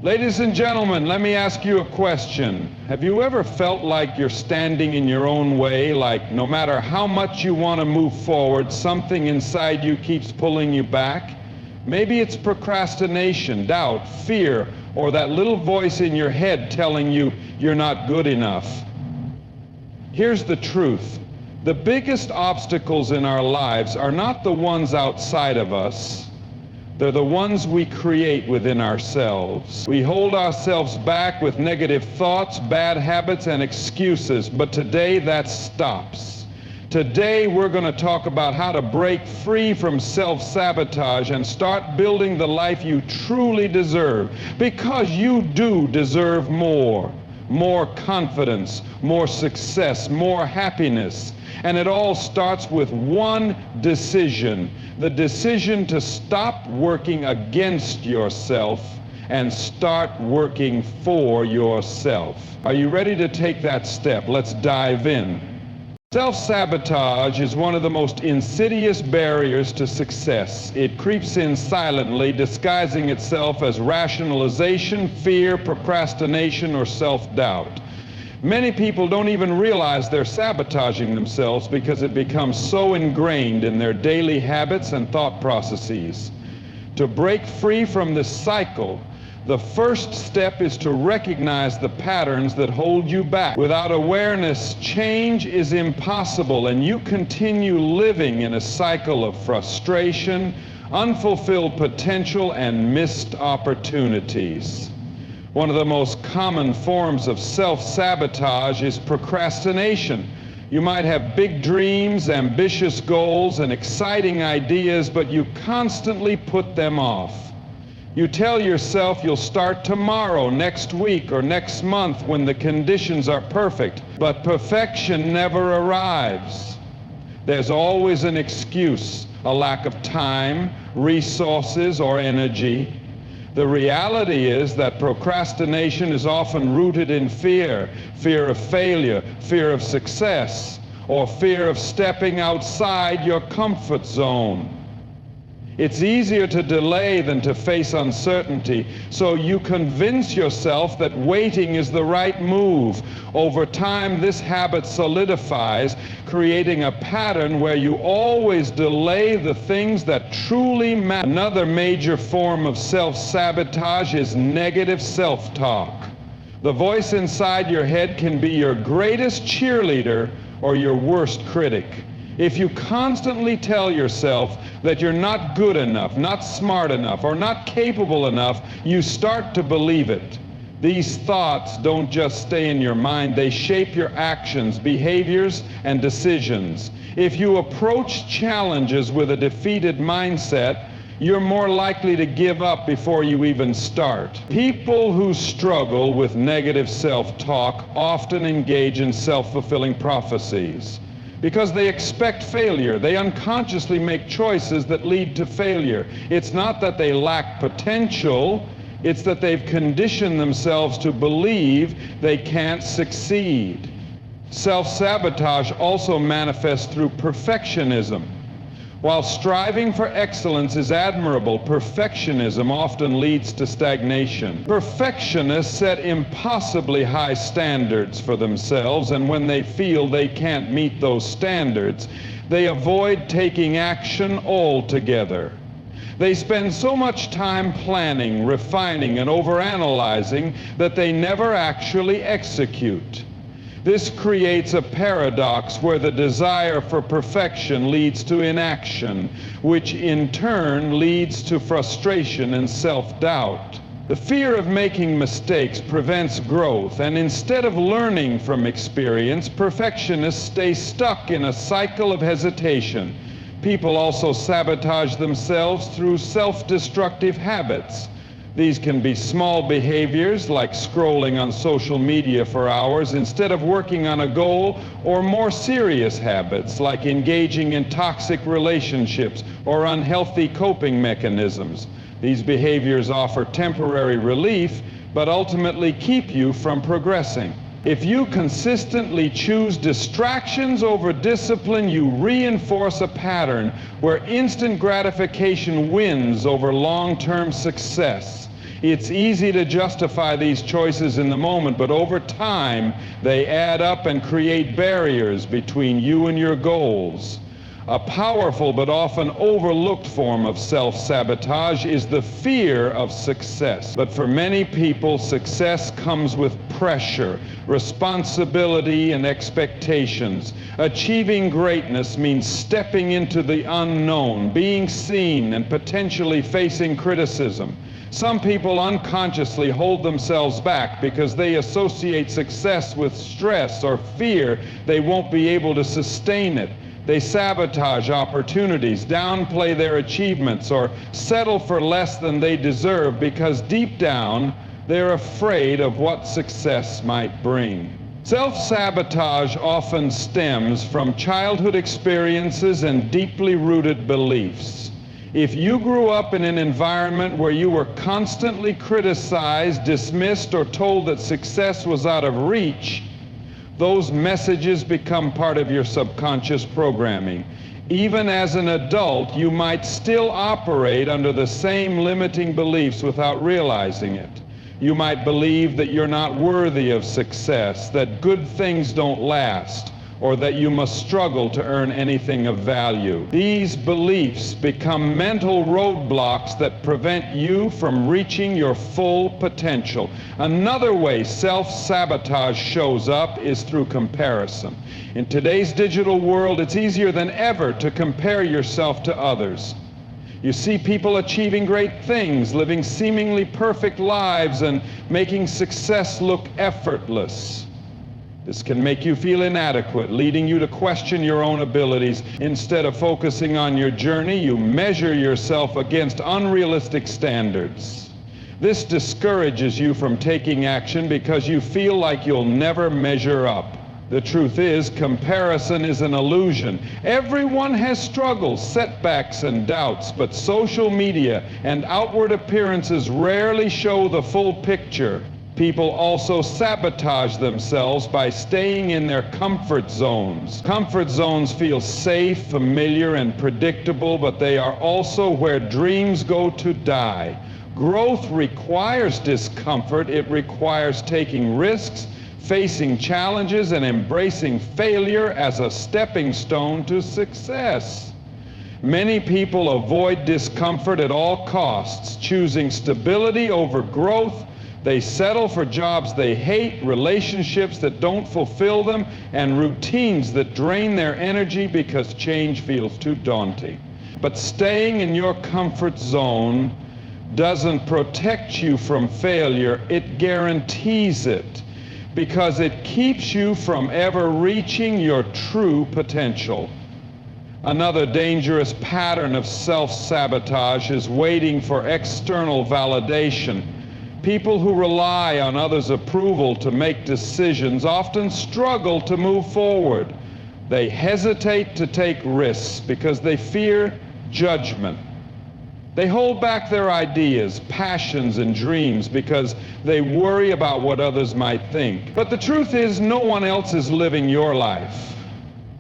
Ladies and gentlemen, let me ask you a question. Have you ever felt like you're standing in your own way, like no matter how much you want to move forward, something inside you keeps pulling you back? Maybe it's procrastination, doubt, fear, or that little voice in your head telling you you're not good enough. Here's the truth. The biggest obstacles in our lives are not the ones outside of us. They're the ones we create within ourselves. We hold ourselves back with negative thoughts, bad habits, and excuses, but today that stops. Today we're going to talk about how to break free from self-sabotage and start building the life you truly deserve, because you do deserve more. More confidence, more success, more happiness. And it all starts with one decision. The decision to stop working against yourself and start working for yourself. Are you ready to take that step? Let's dive in. Self-sabotage is one of the most insidious barriers to success. It creeps in silently, disguising itself as rationalization, fear, procrastination, or self-doubt. Many people don't even realize they're sabotaging themselves because it becomes so ingrained in their daily habits and thought processes. To break free from this cycle, the first step is to recognize the patterns that hold you back. Without awareness, change is impossible, and you continue living in a cycle of frustration, unfulfilled potential, and missed opportunities. One of the most common forms of self-sabotage is procrastination. You might have big dreams, ambitious goals, and exciting ideas, but you constantly put them off. You tell yourself you'll start tomorrow, next week, or next month when the conditions are perfect, but perfection never arrives. There's always an excuse, a lack of time, resources, or energy. The reality is that procrastination is often rooted in fear, fear of failure, fear of success, or fear of stepping outside your comfort zone. It's easier to delay than to face uncertainty, so you convince yourself that waiting is the right move. Over time, this habit solidifies, creating a pattern where you always delay the things that truly matter. Another major form of self-sabotage is negative self-talk. The voice inside your head can be your greatest cheerleader or your worst critic. If you constantly tell yourself that you're not good enough, not smart enough, or not capable enough, you start to believe it. These thoughts don't just stay in your mind, they shape your actions, behaviors, and decisions. If you approach challenges with a defeated mindset, you're more likely to give up before you even start. People who struggle with negative self-talk often engage in self-fulfilling prophecies. Because they expect failure, they unconsciously make choices that lead to failure. It's not that they lack potential, it's that they've conditioned themselves to believe they can't succeed. Self-sabotage also manifests through perfectionism. While striving for excellence is admirable, perfectionism often leads to stagnation. Perfectionists set impossibly high standards for themselves, and when they feel they can't meet those standards, they avoid taking action altogether. They spend so much time planning, refining, and overanalyzing that they never actually execute. This creates a paradox where the desire for perfection leads to inaction, which in turn leads to frustration and self-doubt. The fear of making mistakes prevents growth, and instead of learning from experience, perfectionists stay stuck in a cycle of hesitation. People also sabotage themselves through self-destructive habits. These can be small behaviors like scrolling on social media for hours instead of working on a goal, or more serious habits like engaging in toxic relationships or unhealthy coping mechanisms. These behaviors offer temporary relief, but ultimately keep you from progressing. If you consistently choose distractions over discipline, you reinforce a pattern where instant gratification wins over long-term success. It's easy to justify these choices in the moment, but over time, they add up and create barriers between you and your goals. A powerful but often overlooked form of self-sabotage is the fear of success. But for many people, success comes with pressure, responsibility, and expectations. Achieving greatness means stepping into the unknown, being seen, and potentially facing criticism. Some people unconsciously hold themselves back because they associate success with stress or fear they won't be able to sustain it. They sabotage opportunities, downplay their achievements, or settle for less than they deserve because deep down they're afraid of what success might bring. Self-sabotage often stems from childhood experiences and deeply rooted beliefs. If you grew up in an environment where you were constantly criticized, dismissed, or told that success was out of reach, those messages become part of your subconscious programming. Even as an adult, you might still operate under the same limiting beliefs without realizing it. You might believe that you're not worthy of success, that good things don't last, or that you must struggle to earn anything of value. These beliefs become mental roadblocks that prevent you from reaching your full potential. Another way self-sabotage shows up is through comparison. In today's digital world, it's easier than ever to compare yourself to others. You see people achieving great things, living seemingly perfect lives, and making success look effortless. This can make you feel inadequate, leading you to question your own abilities. Instead of focusing on your journey, you measure yourself against unrealistic standards. This discourages you from taking action because you feel like you'll never measure up. The truth is, comparison is an illusion. Everyone has struggles, setbacks, and doubts, but social media and outward appearances rarely show the full picture. People also sabotage themselves by staying in their comfort zones. Comfort zones feel safe, familiar, and predictable, but they are also where dreams go to die. Growth requires discomfort. It requires taking risks, facing challenges, and embracing failure as a stepping stone to success. Many people avoid discomfort at all costs, choosing stability over growth. They settle for jobs they hate, relationships that don't fulfill them, and routines that drain their energy because change feels too daunting. But staying in your comfort zone doesn't protect you from failure, it guarantees it, because it keeps you from ever reaching your true potential. Another dangerous pattern of self-sabotage is waiting for external validation. People who rely on others' approval to make decisions often struggle to move forward. They hesitate to take risks because they fear judgment. They hold back their ideas, passions, and dreams because they worry about what others might think. But the truth is, no one else is living your life.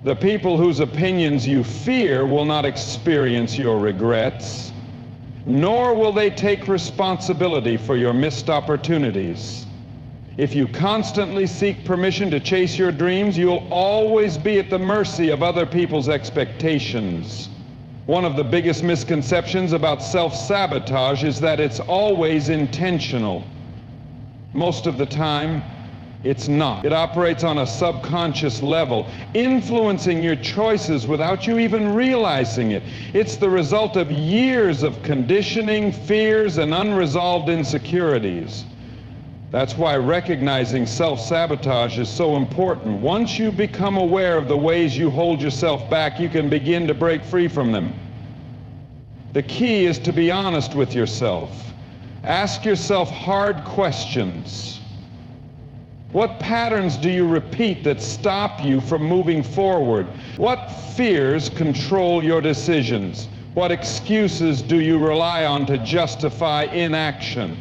The people whose opinions you fear will not experience your regrets, nor will they take responsibility for your missed opportunities. If you constantly seek permission to chase your dreams, you'll always be at the mercy of other people's expectations. One of the biggest misconceptions about self-sabotage is that it's always intentional. Most of the time, it's not. It operates on a subconscious level, influencing your choices without you even realizing it. It's the result of years of conditioning, fears, and unresolved insecurities. That's why recognizing self-sabotage is so important. Once you become aware of the ways you hold yourself back, you can begin to break free from them. The key is to be honest with yourself. Ask yourself hard questions. What patterns do you repeat that stop you from moving forward? What fears control your decisions? What excuses do you rely on to justify inaction?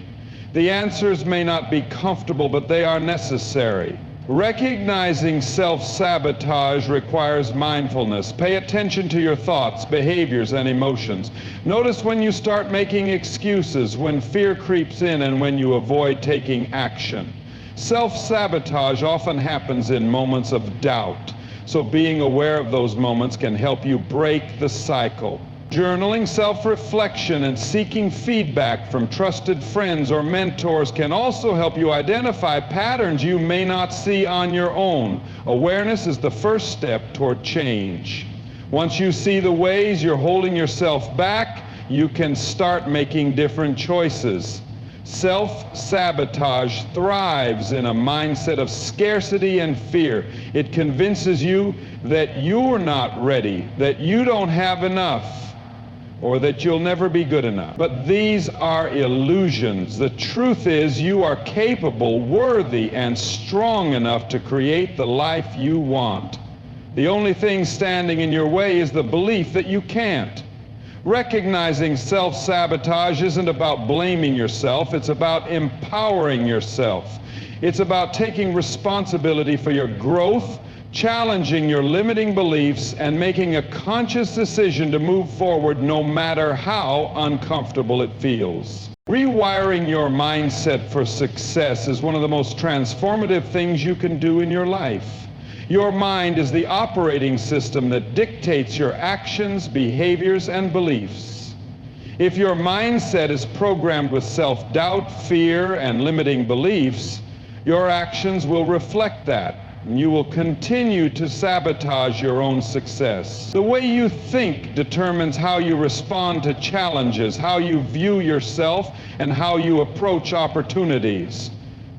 The answers may not be comfortable, but they are necessary. Recognizing self-sabotage requires mindfulness. Pay attention to your thoughts, behaviors, and emotions. Notice when you start making excuses, when fear creeps in, and when you avoid taking action. Self-sabotage often happens in moments of doubt, so being aware of those moments can help you break the cycle. Journaling, self-reflection, and seeking feedback from trusted friends or mentors can also help you identify patterns you may not see on your own. Awareness is the first step toward change. Once you see the ways you're holding yourself back, you can start making different choices. Self-sabotage thrives in a mindset of scarcity and fear. It convinces you that you're not ready, that you don't have enough, or that you'll never be good enough. But these are illusions. The truth is you are capable, worthy, and strong enough to create the life you want. The only thing standing in your way is the belief that you can't. Recognizing self-sabotage isn't about blaming yourself, it's about empowering yourself. It's about taking responsibility for your growth, challenging your limiting beliefs, and making a conscious decision to move forward no matter how uncomfortable it feels. Rewiring your mindset for success is one of the most transformative things you can do in your life. Your mind is the operating system that dictates your actions, behaviors, and beliefs. If your mindset is programmed with self-doubt, fear, and limiting beliefs, your actions will reflect that. You will continue to sabotage your own success. The way you think determines how you respond to challenges, how you view yourself, and how you approach opportunities.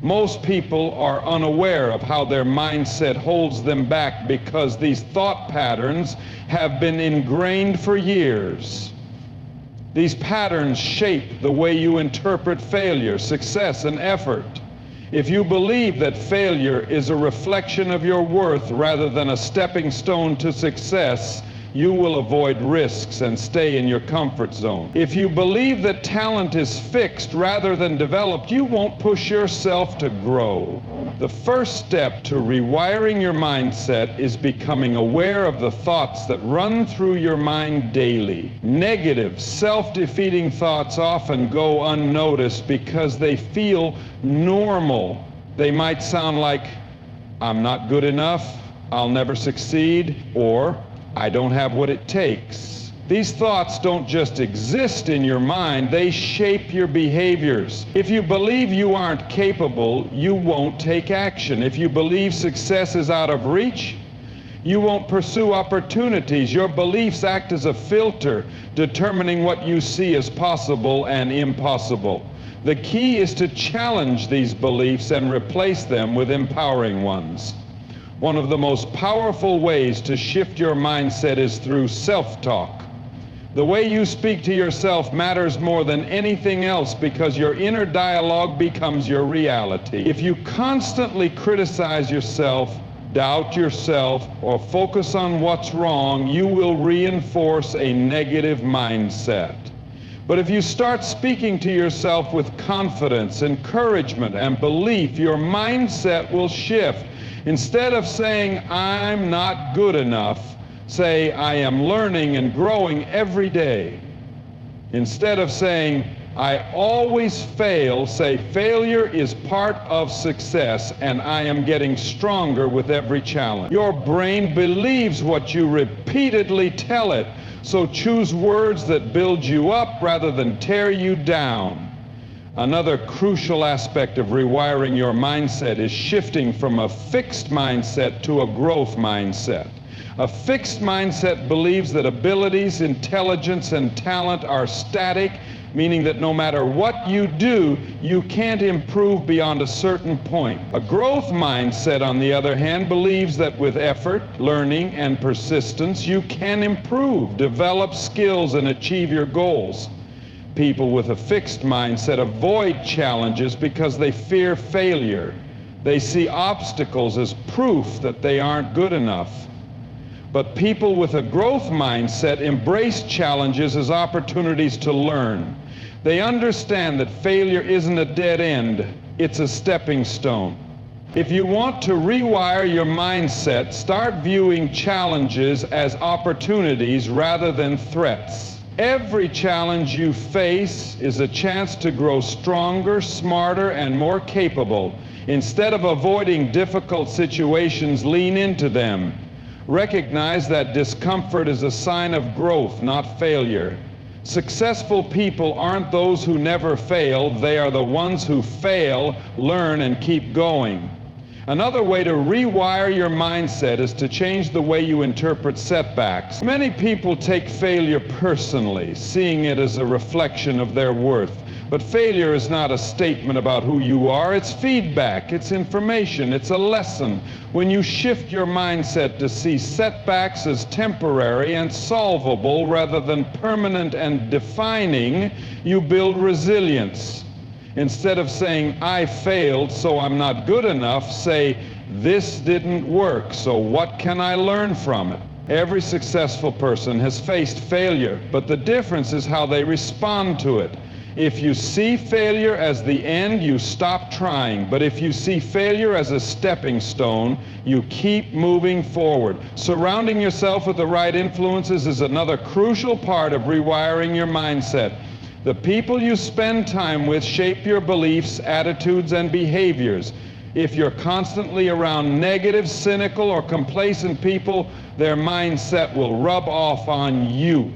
Most people are unaware of how their mindset holds them back because these thought patterns have been ingrained for years. These patterns shape the way you interpret failure, success, and effort. If you believe that failure is a reflection of your worth rather than a stepping stone to success, you will avoid risks and stay in your comfort zone. If you believe that talent is fixed rather than developed, you won't push yourself to grow. The first step to rewiring your mindset is becoming aware of the thoughts that run through your mind daily. Negative, self-defeating thoughts often go unnoticed because they feel normal. They might sound like, "I'm not good enough," "I'll never succeed," or "I don't have what it takes." These thoughts don't just exist in your mind, they shape your behaviors. If you believe you aren't capable, you won't take action. If you believe success is out of reach, you won't pursue opportunities. Your beliefs act as a filter, determining what you see as possible and impossible. The key is to challenge these beliefs and replace them with empowering ones. One of the most powerful ways to shift your mindset is through self-talk. The way you speak to yourself matters more than anything else because your inner dialogue becomes your reality. If you constantly criticize yourself, doubt yourself, or focus on what's wrong, you will reinforce a negative mindset. But if you start speaking to yourself with confidence, encouragement, and belief, your mindset will shift. Instead of saying, "I'm not good enough," say, "I am learning and growing every day." Instead of saying, "I always fail," say, "Failure is part of success and I am getting stronger with every challenge." Your brain believes what you repeatedly tell it, so choose words that build you up rather than tear you down. Another crucial aspect of rewiring your mindset is shifting from a fixed mindset to a growth mindset. A fixed mindset believes that abilities, intelligence, and talent are static, meaning that no matter what you do, you can't improve beyond a certain point. A growth mindset, on the other hand, believes that with effort, learning, and persistence, you can improve, develop skills, and achieve your goals. People with a fixed mindset avoid challenges because they fear failure. They see obstacles as proof that they aren't good enough. But people with a growth mindset embrace challenges as opportunities to learn. They understand that failure isn't a dead end, it's a stepping stone. If you want to rewire your mindset, start viewing challenges as opportunities rather than threats. Every challenge you face is a chance to grow stronger, smarter, and more capable. Instead of avoiding difficult situations, lean into them. Recognize that discomfort is a sign of growth, not failure. Successful people aren't those who never fail, they are the ones who fail, learn, and keep going. Another way to rewire your mindset is to change the way you interpret setbacks. Many people take failure personally, seeing it as a reflection of their worth. But failure is not a statement about who you are. It's feedback, it's information, it's a lesson. When you shift your mindset to see setbacks as temporary and solvable rather than permanent and defining, you build resilience. Instead of saying, I failed, so I'm not good enough, say, this didn't work, so what can I learn from it? Every successful person has faced failure, but the difference is how they respond to it. If you see failure as the end, you stop trying. But if you see failure as a stepping stone, you keep moving forward. Surrounding yourself with the right influences is another crucial part of rewiring your mindset. The people you spend time with shape your beliefs, attitudes, and behaviors. If you're constantly around negative, cynical, or complacent people, their mindset will rub off on you.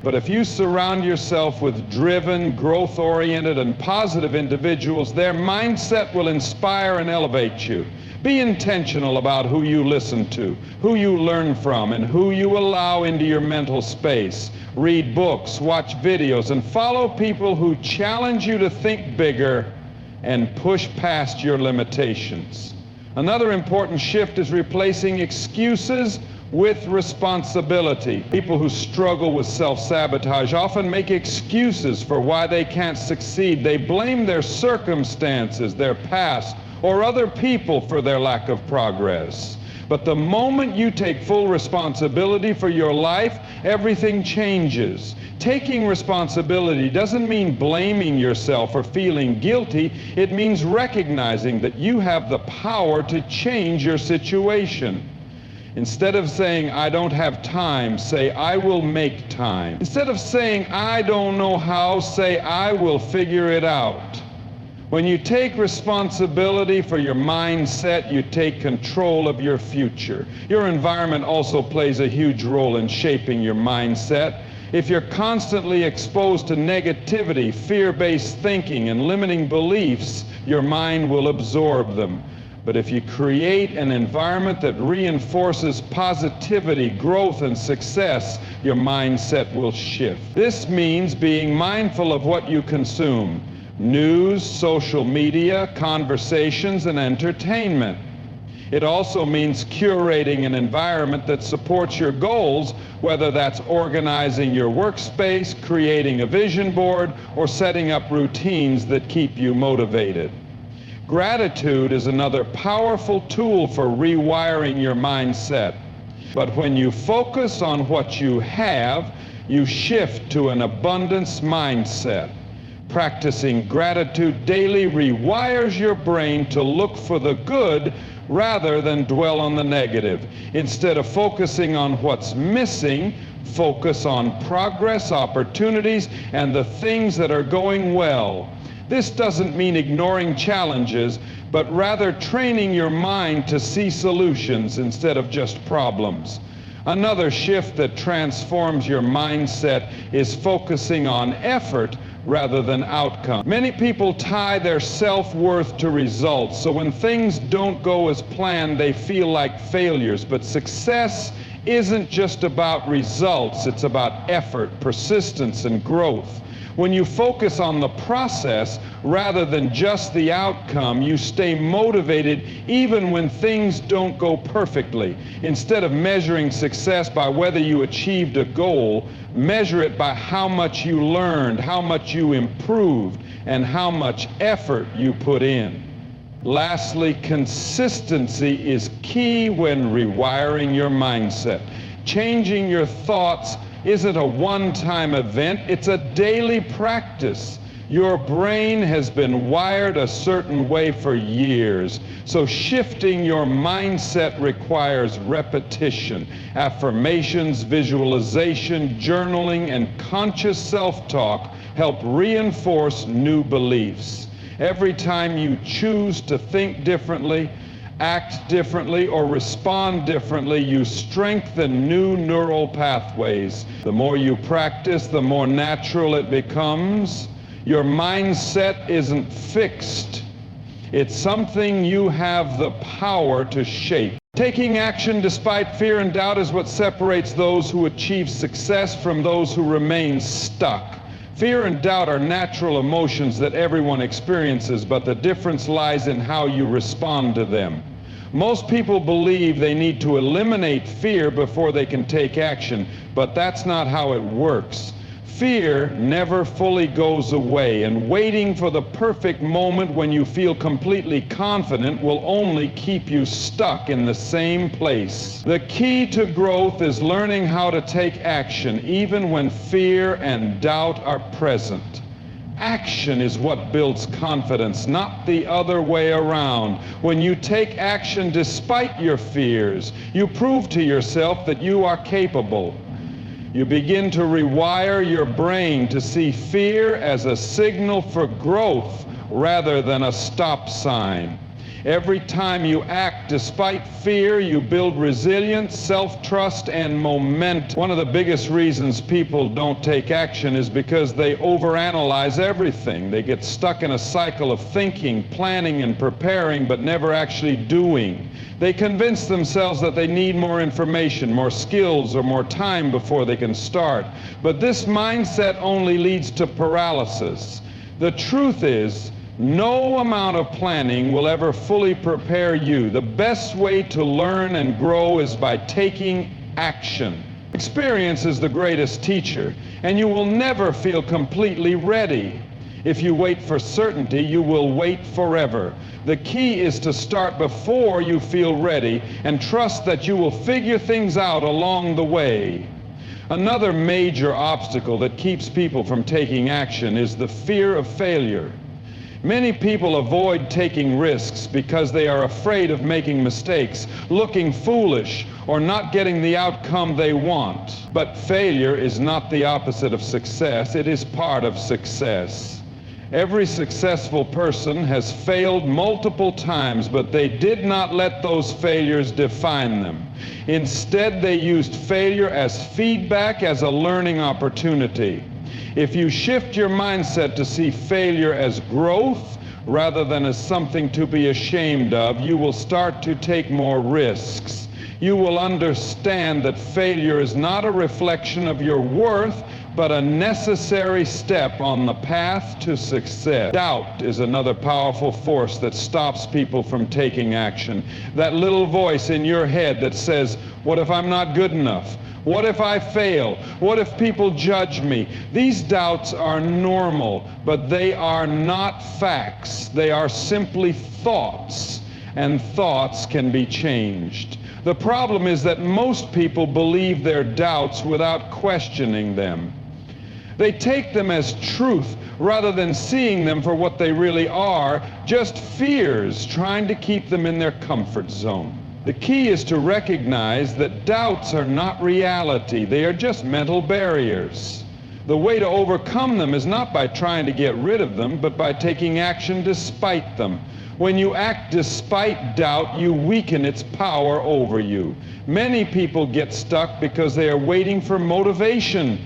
But if you surround yourself with driven, growth-oriented, and positive individuals, their mindset will inspire and elevate you. Be intentional about who you listen to, who you learn from, and who you allow into your mental space. Read books, watch videos, and follow people who challenge you to think bigger and push past your limitations. Another important shift is replacing excuses with responsibility. People who struggle with self-sabotage often make excuses for why they can't succeed. They blame their circumstances, their past, or other people for their lack of progress. But the moment you take full responsibility for your life, everything changes. Taking responsibility doesn't mean blaming yourself or feeling guilty. It means recognizing that you have the power to change your situation. Instead of saying, I don't have time, say, I will make time. Instead of saying, I don't know how, say, I will figure it out. When you take responsibility for your mindset, you take control of your future. Your environment also plays a huge role in shaping your mindset. If you're constantly exposed to negativity, fear-based thinking, and limiting beliefs, your mind will absorb them. But if you create an environment that reinforces positivity, growth, and success, your mindset will shift. This means being mindful of what you consume: news, social media, conversations, and entertainment. It also means curating an environment that supports your goals, whether that's organizing your workspace, creating a vision board, or setting up routines that keep you motivated. Gratitude is another powerful tool for rewiring your mindset. But when you focus on what you have, you shift to an abundance mindset. Practicing gratitude daily rewires your brain to look for the good rather than dwell on the negative. Instead of focusing on what's missing, focus on progress, opportunities, and the things that are going well. This doesn't mean ignoring challenges, but rather training your mind to see solutions instead of just problems. Another shift that transforms your mindset is focusing on effort rather than outcome. Many people tie their self-worth to results, so when things don't go as planned, they feel like failures. But success isn't just about results, it's about effort, persistence, and growth. When you focus on the process rather than just the outcome, you stay motivated even when things don't go perfectly. Instead of measuring success by whether you achieved a goal, measure it by how much you learned, how much you improved, and how much effort you put in. Lastly, consistency is key when rewiring your mindset. Changing your thoughts isn't a one-time event, it's a daily practice. Your brain has been wired a certain way for years, so shifting your mindset requires repetition. Affirmations, visualization, journaling, and conscious self-talk help reinforce new beliefs. Every time you choose to think differently, act differently, or respond differently, you strengthen new neural pathways. The more you practice, the more natural it becomes. Your mindset isn't fixed. It's something you have the power to shape. Taking action despite fear and doubt is what separates those who achieve success from those who remain stuck. Fear and doubt are natural emotions that everyone experiences, but the difference lies in how you respond to them. Most people believe they need to eliminate fear before they can take action, but that's not how it works. Fear never fully goes away, and waiting for the perfect moment when you feel completely confident will only keep you stuck in the same place. The key to growth is learning how to take action even when fear and doubt are present. Action is what builds confidence, not the other way around. When you take action despite your fears, you prove to yourself that you are capable. You begin to rewire your brain to see fear as a signal for growth rather than a stop sign. Every time you act despite fear, you build resilience, self-trust, and momentum. One of the biggest reasons people don't take action is because they overanalyze everything. They get stuck in a cycle of thinking, planning, and preparing, but never actually doing. They convince themselves that they need more information, more skills, or more time before they can start. But this mindset only leads to paralysis. The truth is, no amount of planning will ever fully prepare you. The best way to learn and grow is by taking action. Experience is the greatest teacher, and you will never feel completely ready. If you wait for certainty, you will wait forever. The key is to start before you feel ready and trust that you will figure things out along the way. Another major obstacle that keeps people from taking action is the fear of failure. Many people avoid taking risks because they are afraid of making mistakes, looking foolish, or not getting the outcome they want. But failure is not the opposite of success. It is part of success. Every successful person has failed multiple times, but they did not let those failures define them. Instead, they used failure as feedback, as a learning opportunity. If you shift your mindset to see failure as growth rather than as something to be ashamed of, you will start to take more risks. You will understand that failure is not a reflection of your worth, but a necessary step on the path to success. Doubt is another powerful force that stops people from taking action. That little voice in your head that says, "What if I'm not good enough? What if I fail? What if people judge me?" These doubts are normal, but they are not facts. They are simply thoughts, and thoughts can be changed. The problem is that most people believe their doubts without questioning them. They take them as truth rather than seeing them for what they really are, just fears trying to keep them in their comfort zone. The key is to recognize that doubts are not reality. They are just mental barriers. The way to overcome them is not by trying to get rid of them, but by taking action despite them. When you act despite doubt, you weaken its power over you. Many people get stuck because they are waiting for motivation.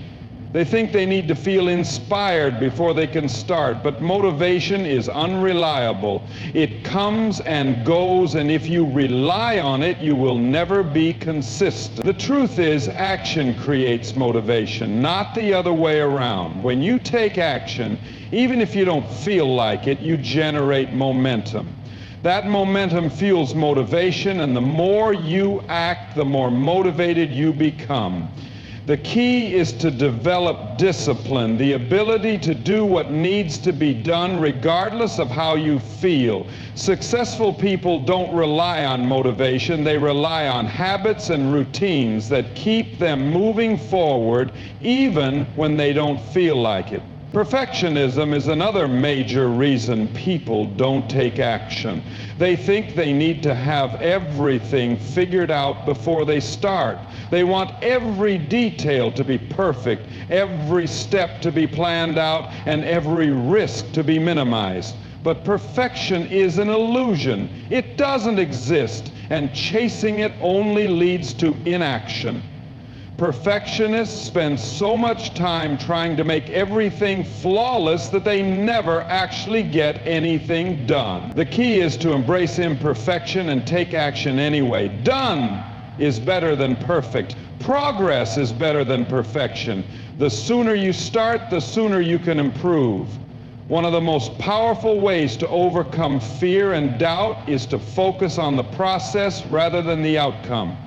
They think they need to feel inspired before they can start, but motivation is unreliable. It comes and goes, and if you rely on it, you will never be consistent. The truth is, action creates motivation, not the other way around. When you take action, even if you don't feel like it, you generate momentum. That momentum fuels motivation, and the more you act, the more motivated you become. The key is to develop discipline, the ability to do what needs to be done regardless of how you feel. Successful people don't rely on motivation, they rely on habits and routines that keep them moving forward even when they don't feel like it. Perfectionism is another major reason people don't take action. They think they need to have everything figured out before they start. They want every detail to be perfect, every step to be planned out, and every risk to be minimized. But perfection is an illusion. It doesn't exist, and chasing it only leads to inaction. Perfectionists spend so much time trying to make everything flawless that they never actually get anything done. The key is to embrace imperfection and take action anyway. Done is better than perfect. Progress is better than perfection. The sooner you start, the sooner you can improve. One of the most powerful ways to overcome fear and doubt is to focus on the process rather than the outcome.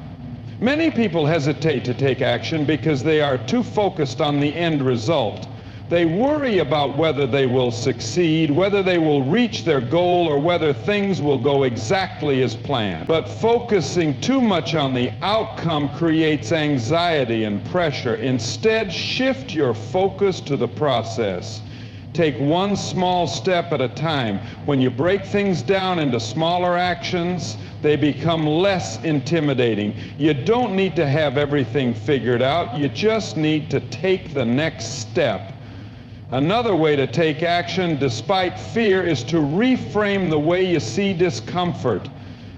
Many people hesitate to take action because they are too focused on the end result. They worry about whether they will succeed, whether they will reach their goal, or whether things will go exactly as planned. But focusing too much on the outcome creates anxiety and pressure. Instead, shift your focus to the process. Take one small step at a time. When you break things down into smaller actions, they become less intimidating. You don't need to have everything figured out. You just need to take the next step. Another way to take action despite fear is to reframe the way you see discomfort.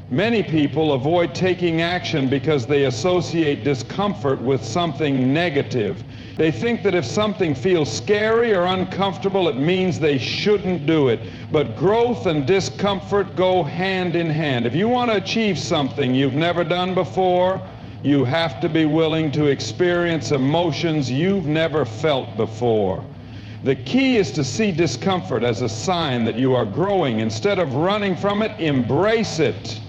Many people avoid taking action because they associate discomfort with something negative. They think that if something feels scary or uncomfortable, it means they shouldn't do it. But growth and discomfort go hand in hand. If you want to achieve something you've never done before, you have to be willing to experience emotions you've never felt before. The key is to see discomfort as a sign that you are growing. Instead of running from it, embrace it.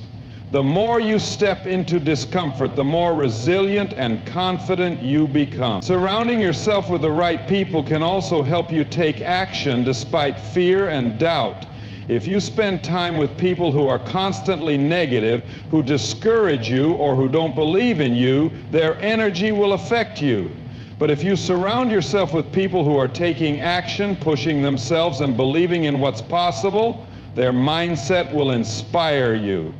The more you step into discomfort, the more resilient and confident you become. Surrounding yourself with the right people can also help you take action despite fear and doubt. If you spend time with people who are constantly negative, who discourage you, or who don't believe in you, their energy will affect you. But if you surround yourself with people who are taking action, pushing themselves, and believing in what's possible, their mindset will inspire you.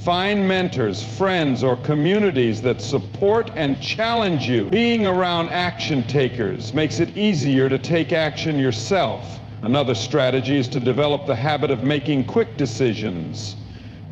Find mentors, friends, or communities that support and challenge you. Being around action takers makes it easier to take action yourself. Another strategy is to develop the habit of making quick decisions.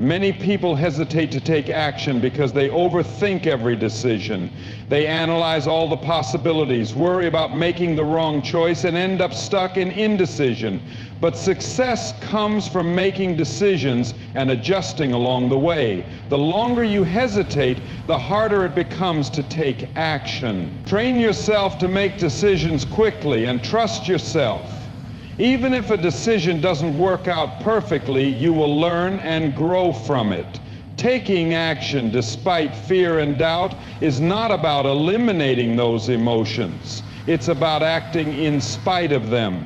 Many people hesitate to take action because they overthink every decision. They analyze all the possibilities, worry about making the wrong choice, and end up stuck in indecision. But success comes from making decisions and adjusting along the way. The longer you hesitate, the harder it becomes to take action. Train yourself to make decisions quickly and trust yourself. Even if a decision doesn't work out perfectly, you will learn and grow from it. Taking action despite fear and doubt is not about eliminating those emotions. It's about acting in spite of them.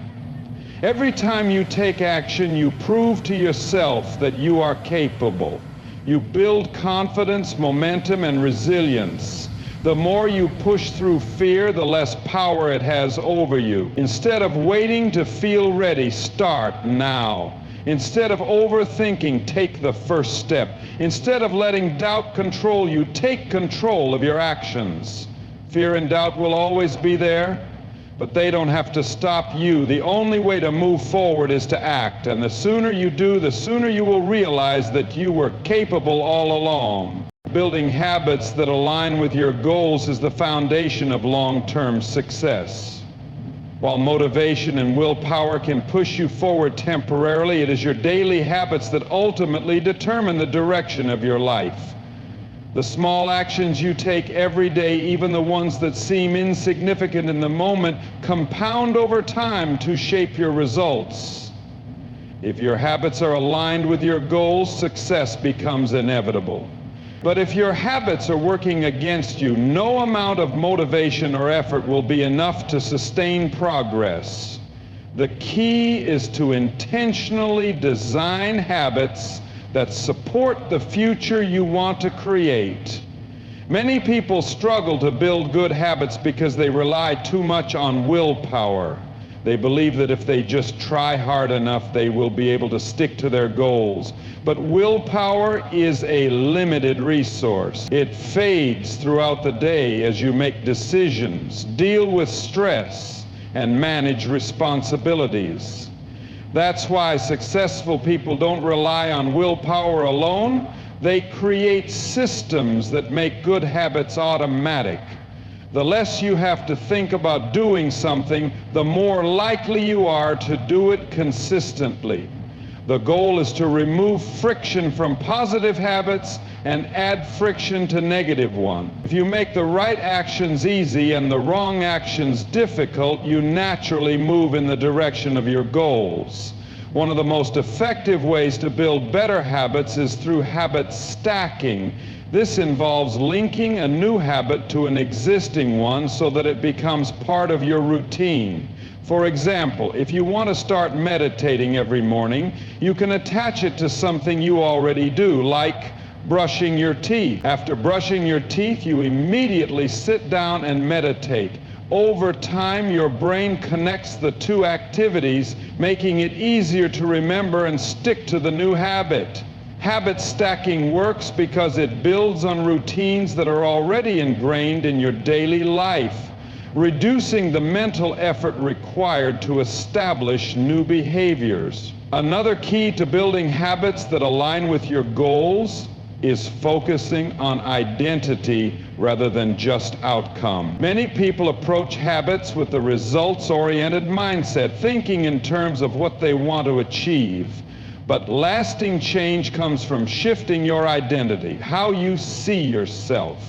Every time you take action, you prove to yourself that you are capable. You build confidence, momentum, and resilience. The more you push through fear, the less power it has over you. Instead of waiting to feel ready, start now. Instead of overthinking, take the first step. Instead of letting doubt control you, take control of your actions. Fear and doubt will always be there, but they don't have to stop you. The only way to move forward is to act, and the sooner you do, the sooner you will realize that you were capable all along. Building habits that align with your goals is the foundation of long-term success. While motivation and willpower can push you forward temporarily, it is your daily habits that ultimately determine the direction of your life. The small actions you take every day, even the ones that seem insignificant in the moment, compound over time to shape your results. If your habits are aligned with your goals, success becomes inevitable. But if your habits are working against you, no amount of motivation or effort will be enough to sustain progress. The key is to intentionally design habits that support the future you want to create. Many people struggle to build good habits because they rely too much on willpower. They believe that if they just try hard enough, they will be able to stick to their goals. But willpower is a limited resource. It fades throughout the day as you make decisions, deal with stress, and manage responsibilities. That's why successful people don't rely on willpower alone. They create systems that make good habits automatic. The less you have to think about doing something, the more likely you are to do it consistently. The goal is to remove friction from positive habits and add friction to negative ones. If you make the right actions easy and the wrong actions difficult, you naturally move in the direction of your goals. One of the most effective ways to build better habits is through habit stacking. This involves linking a new habit to an existing one so that it becomes part of your routine. For example, if you want to start meditating every morning, you can attach it to something you already do, like brushing your teeth. After brushing your teeth, you immediately sit down and meditate. Over time, your brain connects the two activities, making it easier to remember and stick to the new habit. Habit stacking works because it builds on routines that are already ingrained in your daily life, reducing the mental effort required to establish new behaviors. Another key to building habits that align with your goals is focusing on identity rather than just outcome. Many people approach habits with a results-oriented mindset, thinking in terms of what they want to achieve. But lasting change comes from shifting your identity, how you see yourself.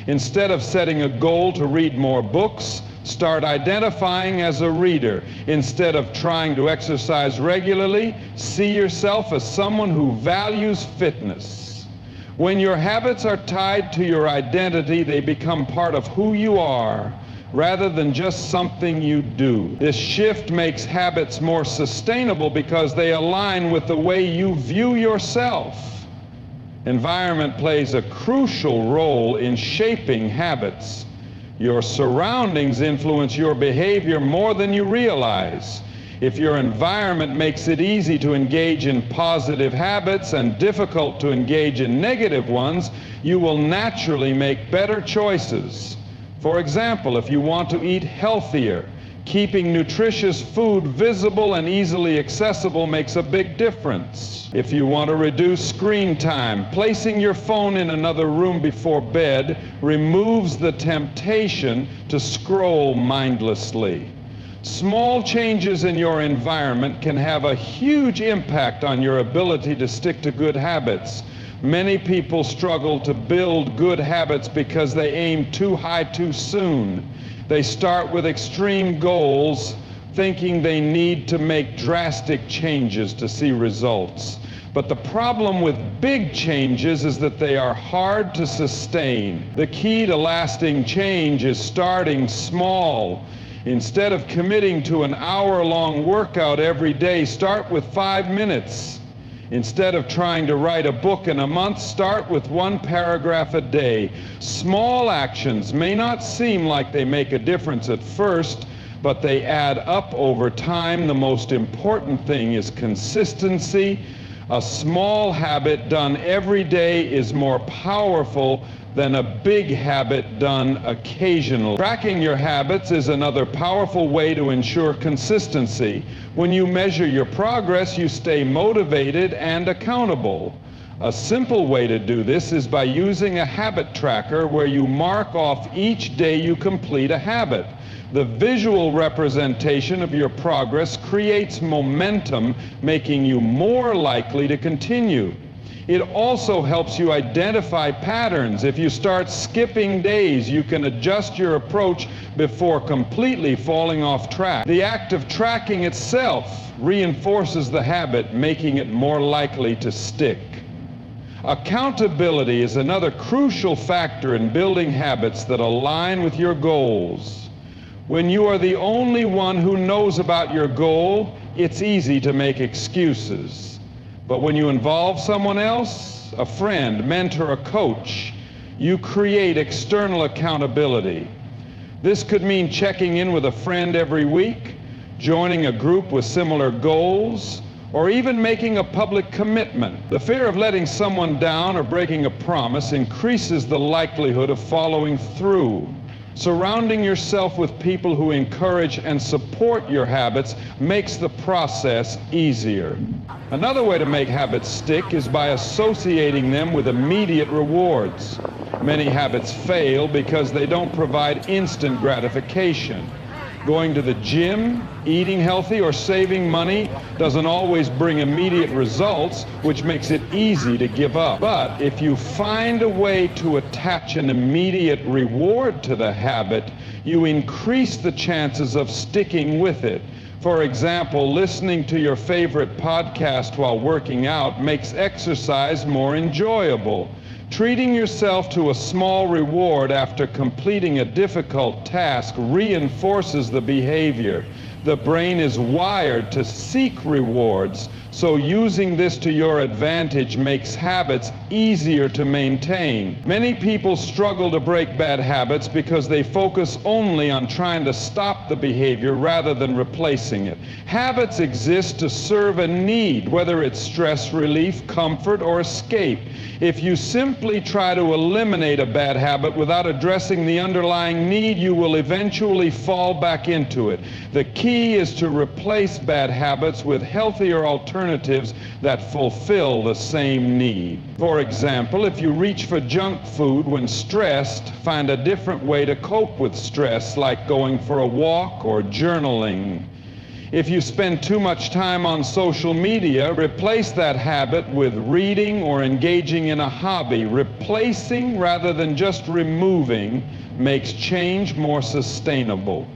Instead of setting a goal to read more books, start identifying as a reader. Instead of trying to exercise regularly, see yourself as someone who values fitness. When your habits are tied to your identity, they become part of who you are, rather than just something you do. This shift makes habits more sustainable because they align with the way you view yourself. Environment plays a crucial role in shaping habits. Your surroundings influence your behavior more than you realize. If your environment makes it easy to engage in positive habits and difficult to engage in negative ones, you will naturally make better choices. For example, if you want to eat healthier, keeping nutritious food visible and easily accessible makes a big difference. If you want to reduce screen time, placing your phone in another room before bed removes the temptation to scroll mindlessly. Small changes in your environment can have a huge impact on your ability to stick to good habits. Many people struggle to build good habits because they aim too high too soon. They start with extreme goals, thinking they need to make drastic changes to see results. But the problem with big changes is that they are hard to sustain. The key to lasting change is starting small. Instead of committing to an hour-long workout every day, start with 5 minutes. Instead of trying to write a book in a month, start with 1 paragraph a day. Small actions may not seem like they make a difference at first, but they add up over time. The most important thing is consistency. A small habit done every day is more powerful than a big habit done occasionally. Tracking your habits is another powerful way to ensure consistency. When you measure your progress, you stay motivated and accountable. A simple way to do this is by using a habit tracker where you mark off each day you complete a habit. The visual representation of your progress creates momentum, making you more likely to continue. It also helps you identify patterns. If you start skipping days, you can adjust your approach before completely falling off track. The act of tracking itself reinforces the habit, making it more likely to stick. Accountability is another crucial factor in building habits that align with your goals. When you are the only one who knows about your goal, it's easy to make excuses. But when you involve someone else, a friend, mentor, a coach, you create external accountability. This could mean checking in with a friend every week, joining a group with similar goals, or even making a public commitment. The fear of letting someone down or breaking a promise increases the likelihood of following through. Surrounding yourself with people who encourage and support your habits makes the process easier. Another way to make habits stick is by associating them with immediate rewards. Many habits fail because they don't provide instant gratification. Going to the gym, eating healthy, or saving money doesn't always bring immediate results, which makes it easy to give up. But if you find a way to attach an immediate reward to the habit, you increase the chances of sticking with it. For example, listening to your favorite podcast while working out makes exercise more enjoyable. Treating yourself to a small reward after completing a difficult task reinforces the behavior. The brain is wired to seek rewards, so using this to your advantage makes habits easier to maintain. Many people struggle to break bad habits because they focus only on trying to stop the behavior rather than replacing it. Habits exist to serve a need, whether it's stress relief, comfort, or escape. If you simply try to eliminate a bad habit without addressing the underlying need, you will eventually fall back into it. The key is to replace bad habits with healthier alternatives that fulfill the same need. For example, if you reach for junk food when stressed, find a different way to cope with stress, like going for a walk or journaling. If you spend too much time on social media, replace that habit with reading or engaging in a hobby. Replacing rather than just removing makes change more sustainable.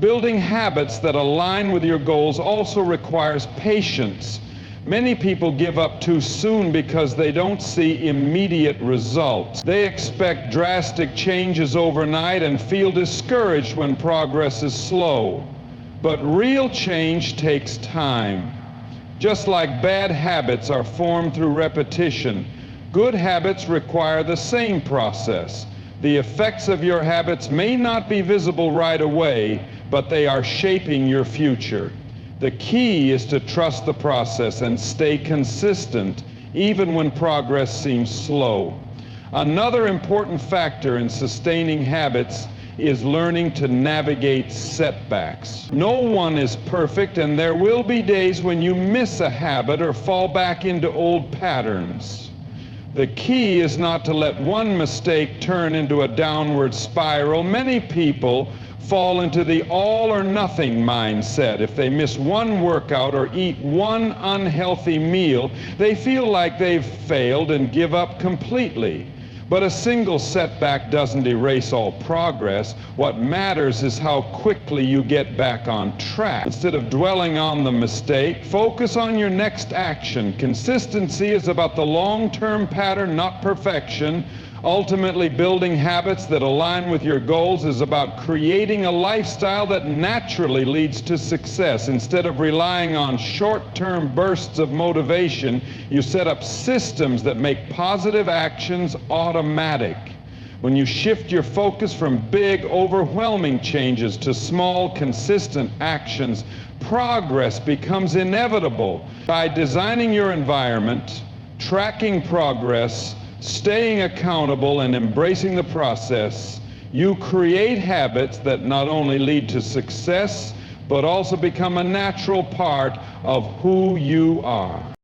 Building habits that align with your goals also requires patience. Many people give up too soon because they don't see immediate results. They expect drastic changes overnight and feel discouraged when progress is slow. But real change takes time. Just like bad habits are formed through repetition, good habits require the same process. The effects of your habits may not be visible right away, but they are shaping your future. The key is to trust the process and stay consistent, even when progress seems slow. Another important factor in sustaining habits is learning to navigate setbacks. No one is perfect, and there will be days when you miss a habit or fall back into old patterns. The key is not to let one mistake turn into a downward spiral. Many people fall into the all or nothing mindset. If they miss one workout or eat one unhealthy meal, they feel like they've failed and give up completely. But a single setback doesn't erase all progress. What matters is how quickly you get back on track. Instead of dwelling on the mistake, focus on your next action. Consistency is about the long-term pattern, not perfection. Ultimately, building habits that align with your goals is about creating a lifestyle that naturally leads to success. Instead of relying on short-term bursts of motivation, you set up systems that make positive actions automatic. When you shift your focus from big, overwhelming changes to small, consistent actions, progress becomes inevitable. By designing your environment, tracking progress, staying accountable, and embracing the process, you create habits that not only lead to success, but also become a natural part of who you are.